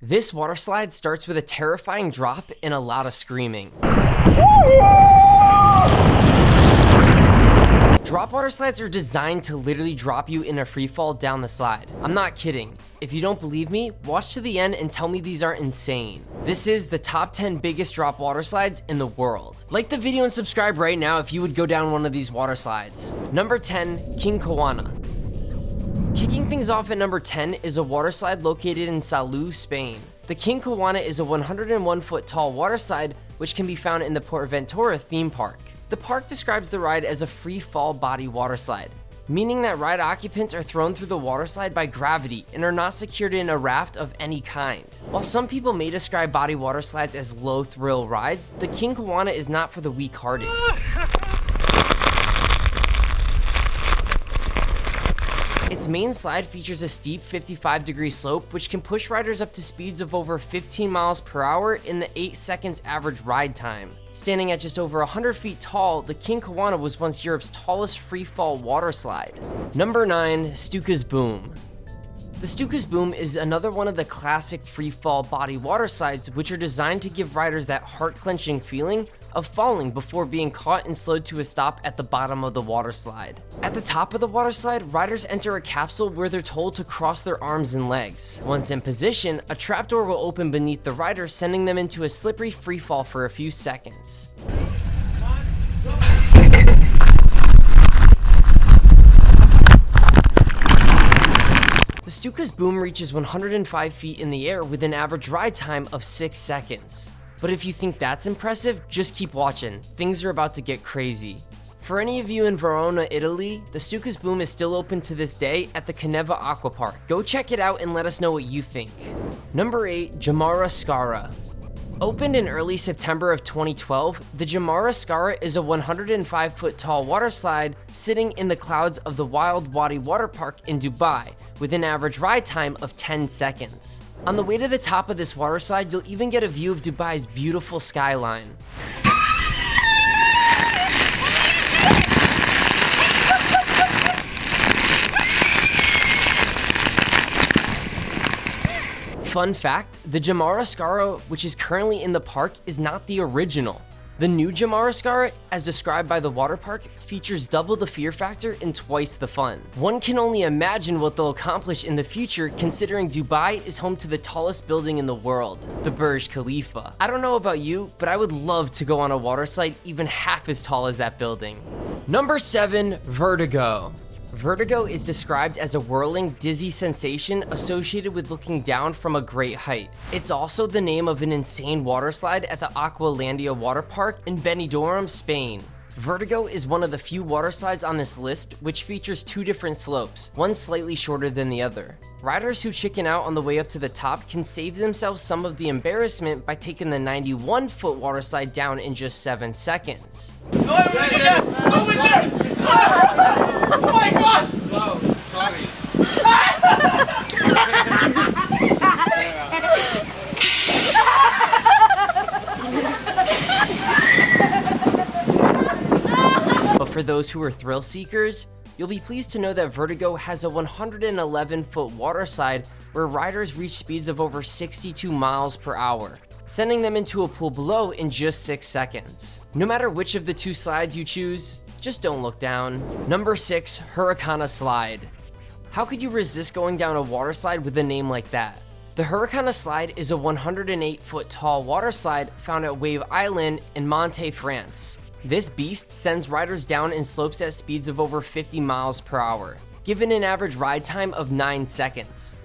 This water slide starts with a terrifying drop and a lot of screaming. Drop water slides are designed to literally drop you in a free fall down the slide. I'm not kidding. If you don't believe me, watch to the end and tell me these aren't insane. This is the top 10 biggest drop water slides in the world. Like the video and subscribe right now if you would go down one of these water slides. Number 10, King Kawana. Kicking things off at number 10 is a water slide located in Salou, Spain. The King Kawana is a 101-foot tall water slide which can be found in the PortVentura theme park. The park describes the ride as a free fall body water slide, meaning that ride occupants are thrown through the water slide by gravity and are not secured in a raft of any kind. While some people may describe body water slides as low thrill rides, the King Kawana is not for the weak-hearted. Its main slide features a steep 55-degree slope which can push riders up to speeds of over 15 miles per hour in the 8 seconds average ride time. Standing at just over 100 feet tall, the King Kawana was once Europe's tallest free-fall water slide. Number 9, Stukas Boom. The Stukas Boom is another one of the classic free-fall body water slides which are designed to give riders that heart-clenching feeling of falling before being caught and slowed to a stop at the bottom of the water slide. At the top of the water slide, riders enter a capsule where they're told to cross their arms and legs. Once in position, a trapdoor will open beneath the rider, sending them into a slippery free fall for a few seconds. The Stukas Boom reaches 105 feet in the air with an average ride time of 6 seconds. But if you think that's impressive, just keep watching. Things are about to get crazy. For any of you in Verona, Italy, the Stukas Boom is still open to this day at the Caneva Aqua Park. Go check it out and let us know what you think. Number 8, Jamar Escarra. Opened in early September of 2012, the Jamar Escarra is a 105-foot tall water slide sitting in the clouds of the Wild Wadi Water Park in Dubai, with an average ride time of 10 seconds. On the way to the top of this water slide, you'll even get a view of Dubai's beautiful skyline. Fun fact, the Jamar Escarra, which is currently in the park, is not the original. The new Jamar Escarra, as described by the water park, features double the fear factor and twice the fun. One can only imagine what they'll accomplish in the future, considering Dubai is home to the tallest building in the world, the Burj Khalifa. I don't know about you, but I would love to go on a water slide even half as tall as that building. Number 7, Vertigo. Vertigo is described as a whirling, dizzy sensation associated with looking down from a great height. It's also the name of an insane water slide at the Aqualandia water park in Benidorm, Spain. Vertigo is one of the few water slides on this list which features 2 different slopes, one slightly shorter than the other. Riders who chicken out on the way up to the top can save themselves some of the embarrassment by taking the 91-foot water slide down in just 7 seconds. No, oh my god! Whoa, sorry. But for those who are thrill seekers, you'll be pleased to know that Vertigo has a 111-foot water slide where riders reach speeds of over 62 miles per hour, sending them into a pool below in just 6 seconds. No matter which of the 2 slides you choose, just don't look down. Number 6, Huracan A Slide. How could you resist going down a water slide with a name like that? The Huracan A Slide is a 108-foot tall water slide found at Wave Island in Monte, France. This beast sends riders down in slopes at speeds of over 50 miles per hour, given an average ride time of 9 seconds.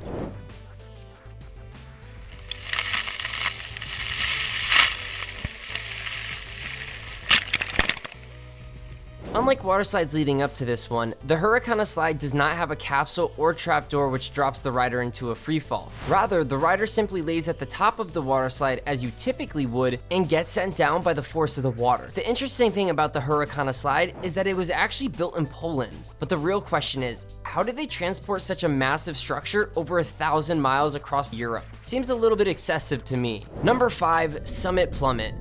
Unlike water slides leading up to this one, the Huracan A Slide does not have a capsule or trapdoor which drops the rider into a freefall. Rather, the rider simply lays at the top of the water slide as you typically would and gets sent down by the force of the water. The interesting thing about the Huracan A Slide is that it was actually built in Poland, but the real question is, how did they transport such a massive structure over 1,000 miles across Europe? Seems a little bit excessive to me. Number 5, Summit Plummet.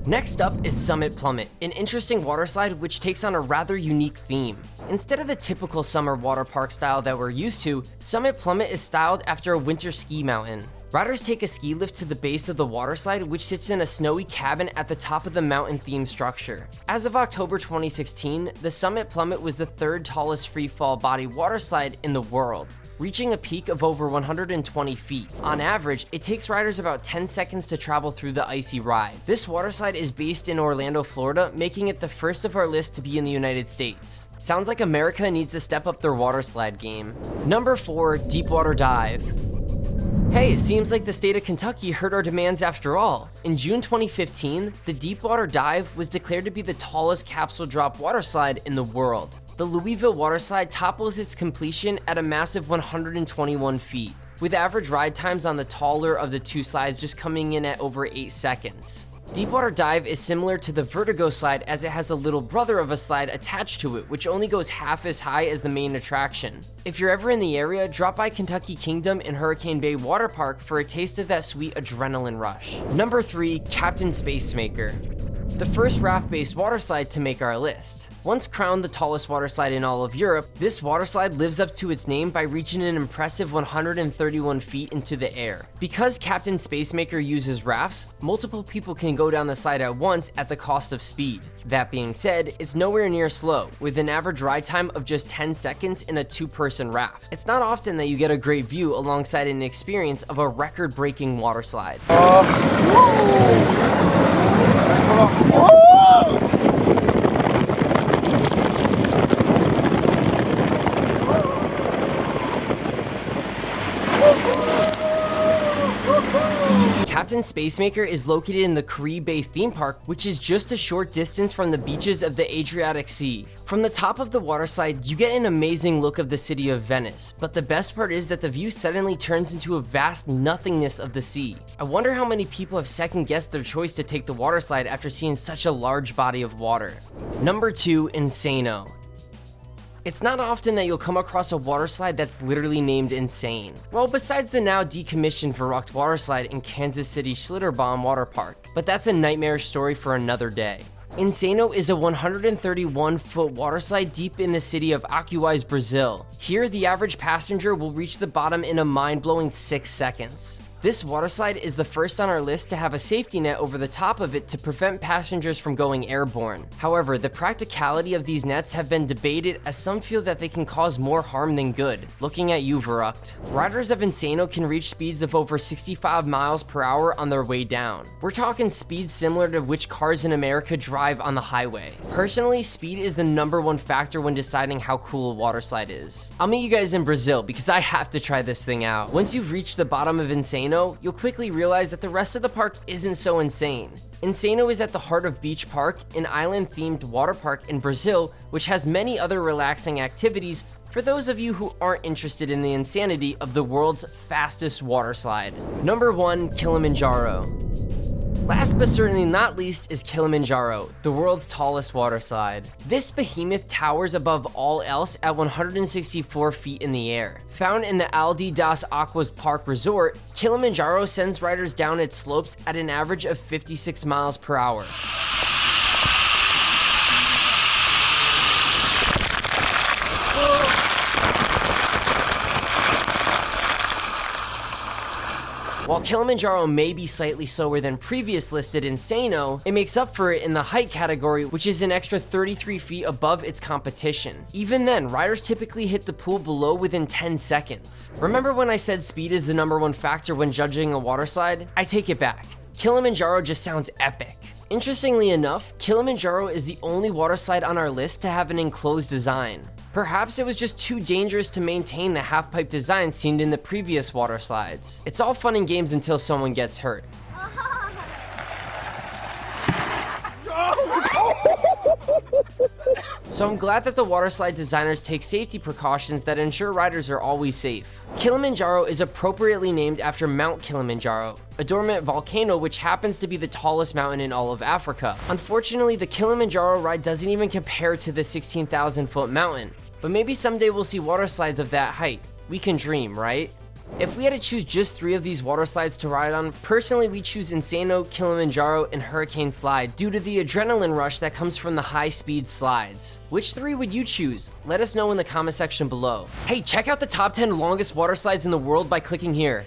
Next up is Summit Plummet, an interesting water slide which takes on a rather unique theme. Instead of the typical summer water park style that we're used to, Summit Plummet is styled after a winter ski mountain. Riders take a ski lift to the base of the waterslide, which sits in a snowy cabin at the top of the mountain-themed structure. As of October 2016, the Summit Plummet was the third tallest free-fall body waterslide in the world, reaching a peak of over 120 feet. On average, it takes riders about 10 seconds to travel through the icy ride. This waterslide is based in Orlando, Florida, making it the first of our list to be in the United States. Sounds like America needs to step up their waterslide game. Number 4, Deepwater Dive. Hey, it seems like the state of Kentucky heard our demands after all. In June 2015, the Deepwater Dive was declared to be the tallest capsule drop waterslide in the world. The Louisville waterslide topples its completion at a massive 121 feet, with average ride times on the taller of the two slides just coming in at over 8 seconds. Deepwater Dive is similar to the Vertigo slide as it has a little brother of a slide attached to it, which only goes half as high as the main attraction. If you're ever in the area, drop by Kentucky Kingdom and Hurricane Bay Water Park for a taste of that sweet adrenaline rush. Number 3, Captain Spacemaker. The first raft-based waterslide to make our list. Once crowned the tallest waterslide in all of Europe, this waterslide lives up to its name by reaching an impressive 131 feet into the air. Because Captain Spacemaker uses rafts, multiple people can go down the slide at once at the cost of speed. That being said, it's nowhere near slow, with an average ride time of just 10 seconds in a 2-person raft. It's not often that you get a great view alongside an experience of a record-breaking waterslide. Captain Spacemaker is located in the Caribe Bay theme park, which is just a short distance from the beaches of the Adriatic Sea. From the top of the waterslide, you get an amazing look of the city of Venice, but the best part is that the view suddenly turns into a vast nothingness of the sea. I wonder how many people have second-guessed their choice to take the waterslide after seeing such a large body of water. Number 2, Encino. It's not often that you'll come across a waterslide that's literally named Insane. Well, besides the now decommissioned Vertigo waterslide in Kansas City Schlitterbahn Water Park, but that's a nightmarish story for another day. Encino is a 131-foot waterslide deep in the city of Acuais, Brazil. Here, the average passenger will reach the bottom in a mind-blowing 6 seconds. This waterslide is the first on our list to have a safety net over the top of it to prevent passengers from going airborne. However, the practicality of these nets have been debated as some feel that they can cause more harm than good. Looking at you, Vertigo. Riders of Encino can reach speeds of over 65 miles per hour on their way down. We're talking speeds similar to which cars in America drive on the highway. Personally, speed is the #1 factor when deciding how cool a waterslide is. I'll meet you guys in Brazil because I have to try this thing out. Once you've reached the bottom of Encino, you'll quickly realize that the rest of the park isn't so insane. Encino is at the heart of Beach Park, an island-themed water park in Brazil, which has many other relaxing activities for those of you who aren't interested in the insanity of the world's fastest water slide. Number 1, Kilimanjaro. Last but certainly not least is Kilimanjaro, the world's tallest water slide. This behemoth towers above all else at 164 feet in the air. Found in the Alde das Aquas Park Resort, Kilimanjaro sends riders down its slopes at an average of 56 miles per hour. While Kilimanjaro may be slightly slower than previous listed Encino, it makes up for it in the height category, which is an extra 33 feet above its competition. Even then, riders typically hit the pool below within 10 seconds. Remember when I said speed is the #1 factor when judging a waterslide? I take it back. Kilimanjaro just sounds epic. Interestingly enough, Kilimanjaro is the only waterslide on our list to have an enclosed design. Perhaps it was just too dangerous to maintain the half-pipe design seen in the previous water slides. It's all fun and games until someone gets hurt. So I'm glad that the waterslide designers take safety precautions that ensure riders are always safe. Kilimanjaro is appropriately named after Mount Kilimanjaro, a dormant volcano which happens to be the tallest mountain in all of Africa. Unfortunately, the Kilimanjaro ride doesn't even compare to the 16,000-foot mountain, but maybe someday we'll see water slides of that height. We can dream, right? If we had to choose just 3 of these water slides to ride on, personally we choose Encino, Kilimanjaro, and Huracan Slide due to the adrenaline rush that comes from the high-speed slides. Which 3 would you choose? Let us know in the comment section below. Hey, check out the top 10 longest water slides in the world by clicking here.